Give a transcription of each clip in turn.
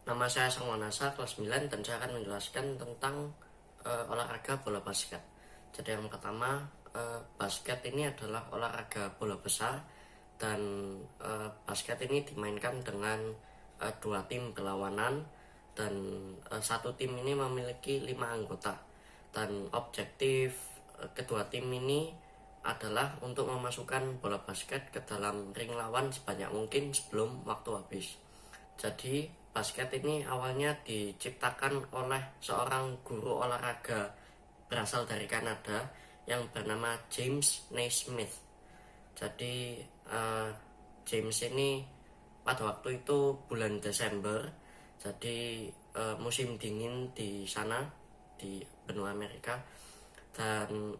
Nama saya Sangwanasa, kelas 9, dan saya akan menjelaskan tentang olahraga bola basket. Jadi yang pertama, basket ini adalah olahraga bola besar, dan basket ini dimainkan dengan dua tim berlawanan, dan satu tim ini memiliki 5 anggota. Dan objektif kedua tim ini adalah untuk memasukkan bola basket ke dalam ring lawan sebanyak mungkin sebelum waktu habis. Jadi basket ini awalnya diciptakan oleh seorang guru olahraga berasal dari Kanada yang bernama James Naismith. Jadi James ini pada waktu itu bulan Desember, jadi musim dingin di sana, di benua Amerika. Dan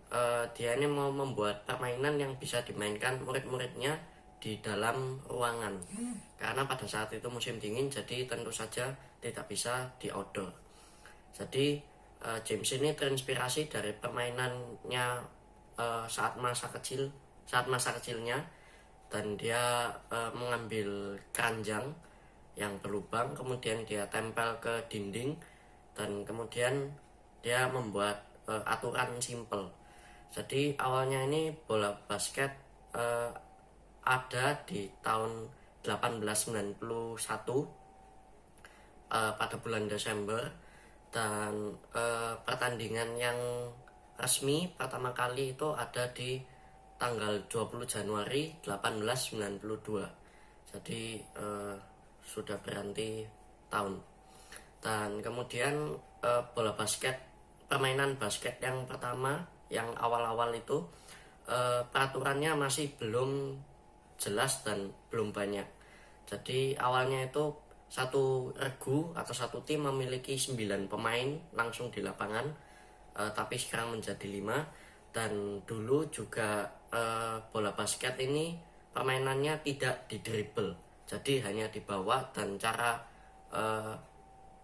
dia ini mau membuat permainan yang bisa dimainkan murid-muridnya di dalam ruangan, karena pada saat itu musim dingin, jadi tentu saja tidak bisa di outdoor. Jadi James ini terinspirasi dari permainannya saat masa kecilnya, dan dia mengambil keranjang yang berlubang, kemudian dia tempel ke dinding, dan kemudian dia membuat aturan simple. Jadi awalnya ini bola basket ada di tahun 1891 pada bulan Desember, dan pertandingan yang resmi pertama kali itu ada di tanggal 20 Januari 1892. Jadi sudah berhenti tahun. Dan kemudian permainan basket yang pertama, yang awal-awal itu peraturannya masih belum jelas dan belum banyak. Jadi awalnya itu satu regu atau satu tim memiliki 9 pemain langsung di lapangan, tapi sekarang menjadi 5. Dan dulu juga bola basket ini permainannya tidak di dribble, jadi hanya dibawa, dan cara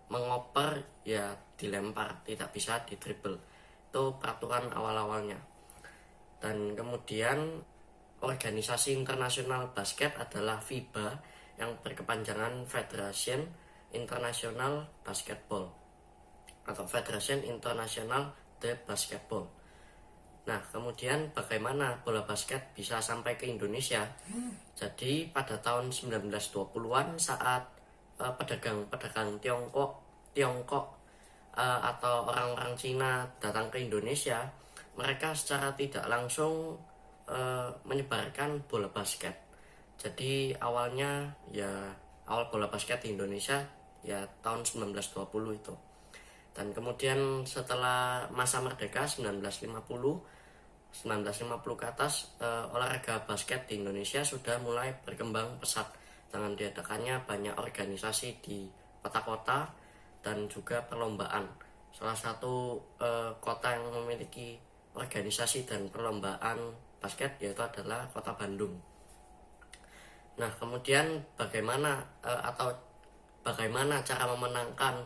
mengoper ya dilempar, tidak bisa di dribble. Itu peraturan awal-awalnya. Dan kemudian organisasi internasional basket adalah FIBA, yang berkepanjangan Federation International Basketball atau Federation International de Basketball. Nah, kemudian bagaimana bola basket bisa sampai ke Indonesia? Jadi pada tahun 1920-an, saat pedagang-pedagang Tiongkok atau orang-orang Cina datang ke Indonesia, mereka secara tidak langsung menyebarkan bola basket. Jadi awalnya awal bola basket di Indonesia ya tahun 1920 itu. Dan kemudian setelah masa merdeka 1950 ke atas, olahraga basket di Indonesia sudah mulai berkembang pesat dengan diadakannya banyak organisasi di kota-kota dan juga perlombaan. Salah satu kota yang memiliki organisasi dan perlombaan basket yaitu adalah Kota Bandung. Nah, kemudian bagaimana cara memenangkan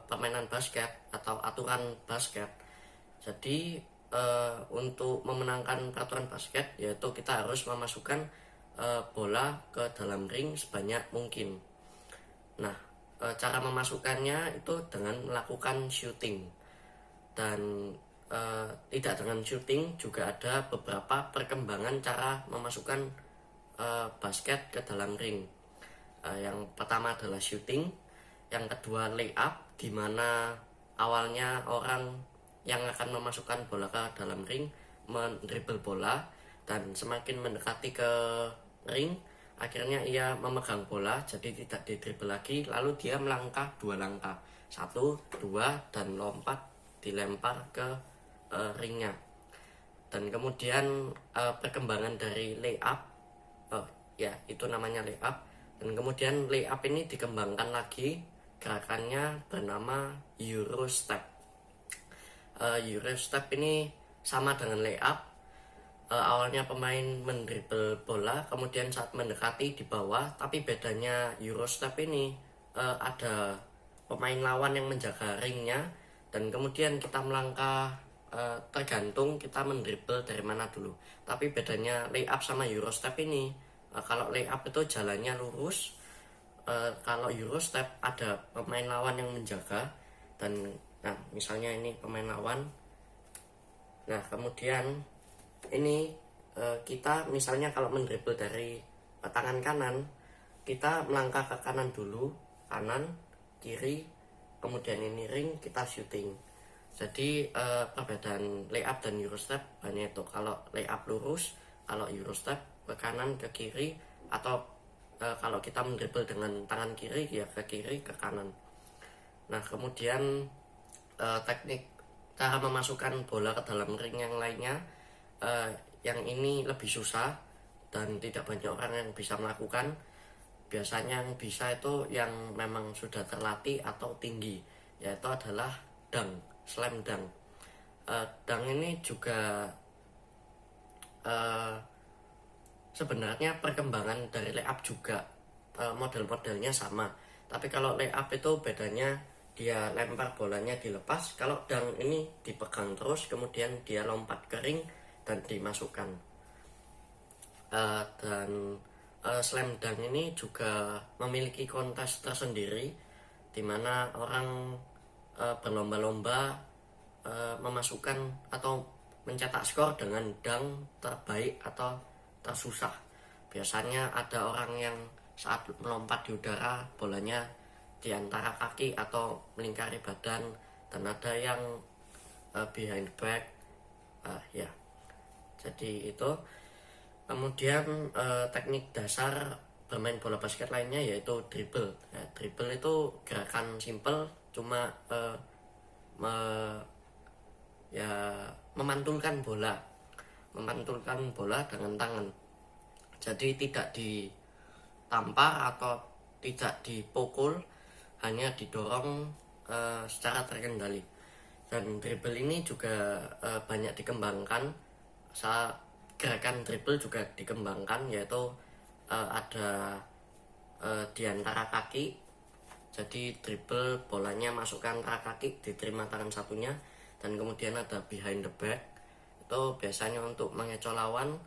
permainan basket atau aturan basket? Jadi untuk memenangkan peraturan basket, yaitu kita harus memasukkan bola ke dalam ring sebanyak mungkin. Nah, cara memasukkannya itu dengan melakukan shooting, dan tidak dengan shooting juga ada beberapa perkembangan cara memasukkan basket ke dalam ring. Yang pertama adalah shooting, yang kedua layup, di mana awalnya orang yang akan memasukkan bola ke dalam ring mendribble bola, dan semakin mendekati ke ring akhirnya ia memegang bola, jadi tidak didribble lagi, lalu dia melangkah 2 langkah, 1, 2, dan lompat dilempar ke ringnya. Dan kemudian perkembangan dari layup, itu namanya layup. Dan kemudian layup ini dikembangkan lagi, gerakannya bernama Eurostep. Eurostep ini sama dengan layup. Awalnya pemain mendribble bola, kemudian saat mendekati di bawah, tapi bedanya Eurostep ini ada pemain lawan yang menjaga ringnya, dan kemudian kita melangkah tergantung kita mendribble dari mana dulu. Tapi bedanya layup sama Eurostep ini, kalau layup itu jalannya lurus, kalau Eurostep ada pemain lawan yang menjaga, dan nah misalnya ini pemain lawan. Nah kemudian ini kita misalnya kalau mendribble dari tangan kanan, kita melangkah ke kanan dulu, kanan, kiri, kemudian ini ring, kita shooting. Jadi perbedaan layup dan Eurostep hanya itu. Kalau layup lurus, kalau Eurostep ke kanan, ke kiri, atau kalau kita mendribble dengan tangan kiri ya ke kiri, ke kanan. Nah kemudian teknik cara memasukkan bola ke dalam ring yang lainnya, yang ini lebih susah dan tidak banyak orang yang bisa melakukan. Biasanya yang bisa itu yang memang sudah terlatih atau tinggi, yaitu adalah dunk, slam dunk. Dunk ini juga sebenarnya perkembangan dari layup juga, model-modelnya sama. Tapi kalau layup itu bedanya dia lempar bolanya dilepas, kalau dunk ini dipegang terus kemudian dia lompat ke ring dan dimasukkan. Dan slam dunk ini juga memiliki kontes tersendiri, di mana orang berlomba-lomba memasukkan atau mencetak skor dengan dunk terbaik atau tersusah. Biasanya ada orang yang saat melompat di udara bolanya di antara kaki atau melingkari badan, dan ada yang behind the back, ya. Jadi itu. Kemudian teknik dasar bermain bola basket lainnya yaitu dribble. Dribble itu gerakan simple, cuma memantulkan bola dengan tangan. Jadi tidak ditampar atau tidak dipukul, hanya didorong secara terkendali. Dan dribble ini juga banyak dikembangkan. Gerakan dribble juga dikembangkan, yaitu ada di antara kaki. Jadi dribble bolanya masukkan antara kaki, diterima tangan satunya, dan kemudian ada behind the back, itu biasanya untuk mengecoh lawan.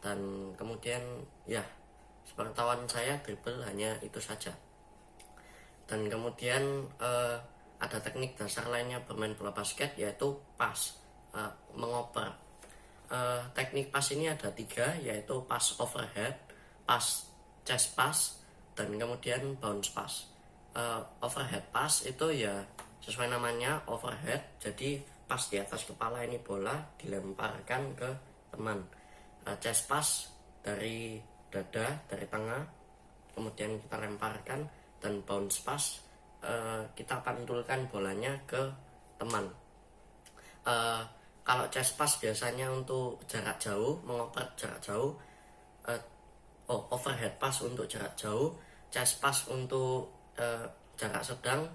Dan kemudian ya sepengetahuan saya dribble hanya itu saja. Dan kemudian ada teknik dasar lainnya bermain bola basket, yaitu pass, mengoper. Teknik pass ini ada 3, yaitu pass overhead, pass chest pass, dan kemudian bounce pass. Overhead pass itu ya sesuai namanya overhead, jadi pas di atas kepala ini bola dilemparkan ke teman. Chest pass dari dada, dari tengah, kemudian kita lemparkan. Dan bounce pass kita pantulkan bolanya ke teman. Kalau chest pass biasanya untuk jarak jauh, mengoper jarak jauh. Overhead pass untuk jarak jauh, chest pass untuk jarak sedang,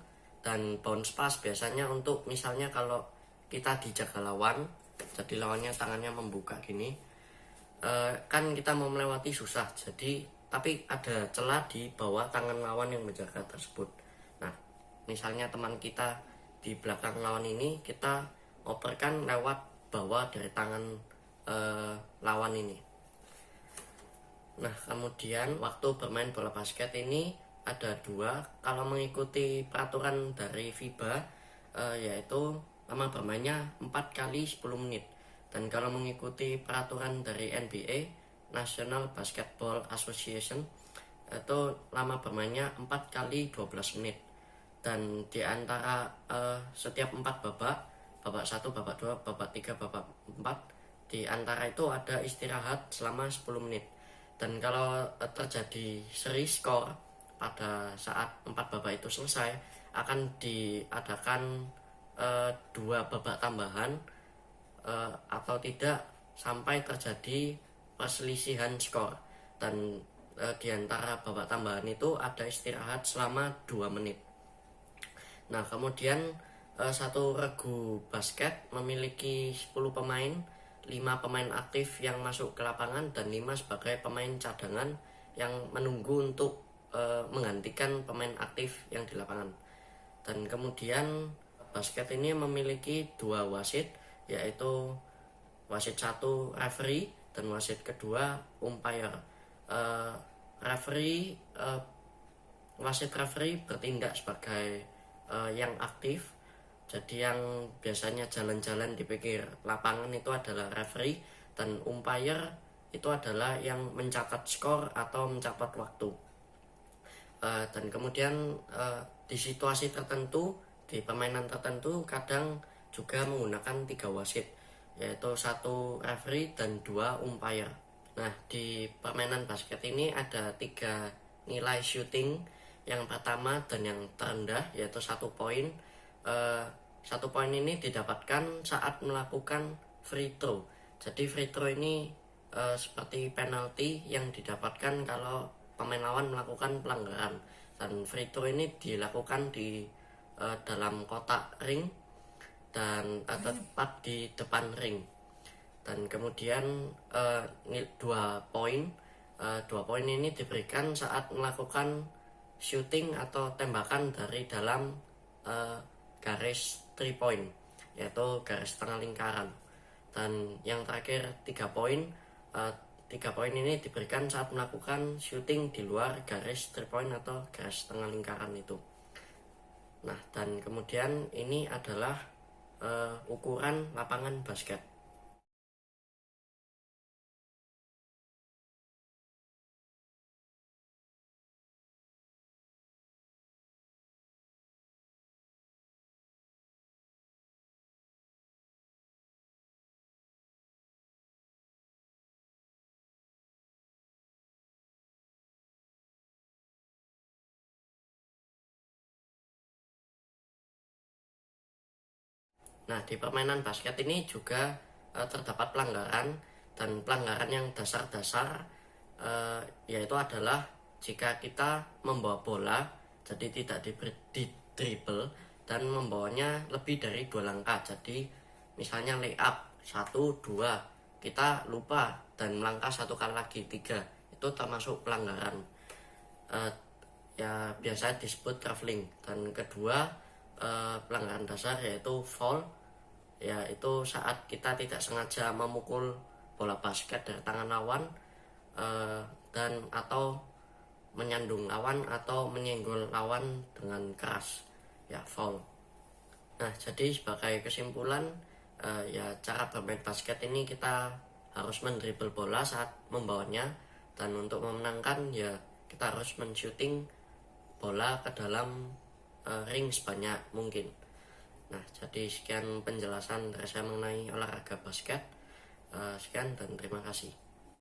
dan bounce pass biasanya untuk misalnya kalau kita dijaga lawan, jadi lawannya tangannya membuka gini, kan kita mau melewati susah, jadi tapi ada celah di bawah tangan lawan yang menjaga tersebut. Nah misalnya teman kita di belakang lawan ini, kita operkan lewat bawah dari tangan lawan ini. Nah kemudian waktu bermain bola basket ini ada 2. Kalau mengikuti peraturan dari FIBA, yaitu lama bermainnya 4 kali 10 menit. Dan kalau mengikuti peraturan dari NBA, National Basketball Association, itu lama bermainnya 4 kali 12 menit. Dan di antara setiap 4 babak 1, babak 2, babak 3, babak 4, di antara itu ada istirahat selama 10 menit. Dan kalau terjadi seri skor pada saat 4 babak itu selesai, akan diadakan 2 babak tambahan, atau tidak sampai terjadi perselisihan skor. Dan di antara babak tambahan itu ada istirahat selama 2 menit. Nah kemudian satu regu basket memiliki 10 pemain, 5 pemain aktif yang masuk ke lapangan, dan 5 sebagai pemain cadangan yang menunggu untuk menggantikan pemain aktif yang di lapangan. Dan kemudian basket ini memiliki 2 wasit, yaitu wasit 1 referee dan wasit kedua umpire. Referee wasit referee bertindak sebagai yang aktif. Jadi yang biasanya jalan-jalan di pinggir lapangan itu adalah referee, dan umpire itu adalah yang mencatat skor atau mencatat waktu. Dan kemudian di situasi tertentu, di permainan tertentu kadang juga menggunakan 3 wasit, yaitu 1 referee dan 2 umpire. Nah, di permainan basket ini ada 3 nilai shooting. Yang pertama dan yang terendah yaitu 1 poin. 1 poin ini didapatkan saat melakukan free throw. Jadi free throw ini seperti penalti yang didapatkan kalau pemain lawan melakukan pelanggaran, dan free throw ini dilakukan di dalam kotak ring dan tepat di depan ring. Dan kemudian 2 poin ini diberikan saat melakukan shooting atau tembakan dari dalam garis 3 point, yaitu garis tengah lingkaran. Dan yang terakhir 3 poin, 3 poin ini diberikan saat melakukan shooting di luar garis 3 point atau garis tengah lingkaran itu. Nah, dan kemudian ini adalah ukuran lapangan basket. Nah, di permainan basket ini juga terdapat pelanggaran, dan pelanggaran yang dasar-dasar yaitu adalah jika kita membawa bola, jadi tidak di dribble dan membawanya lebih dari 2 langkah. Jadi misalnya lay up 1, 2, kita lupa dan melangkah 1 kali lagi 3, itu termasuk pelanggaran. Ya biasa disebut traveling. Dan kedua, pelanggaran dasar yaitu foul, yaitu saat kita tidak sengaja memukul bola basket dari tangan lawan dan atau menyandung lawan atau menyenggol lawan dengan keras, ya foul. Nah, jadi sebagai kesimpulan, ya cara bermain basket ini kita harus mendribble bola saat membawanya, dan untuk memenangkan ya kita harus men-shooting bola ke dalam ring sebanyak mungkin. Nah, jadi sekian penjelasan dari saya mengenai olahraga basket. Sekian dan terima kasih.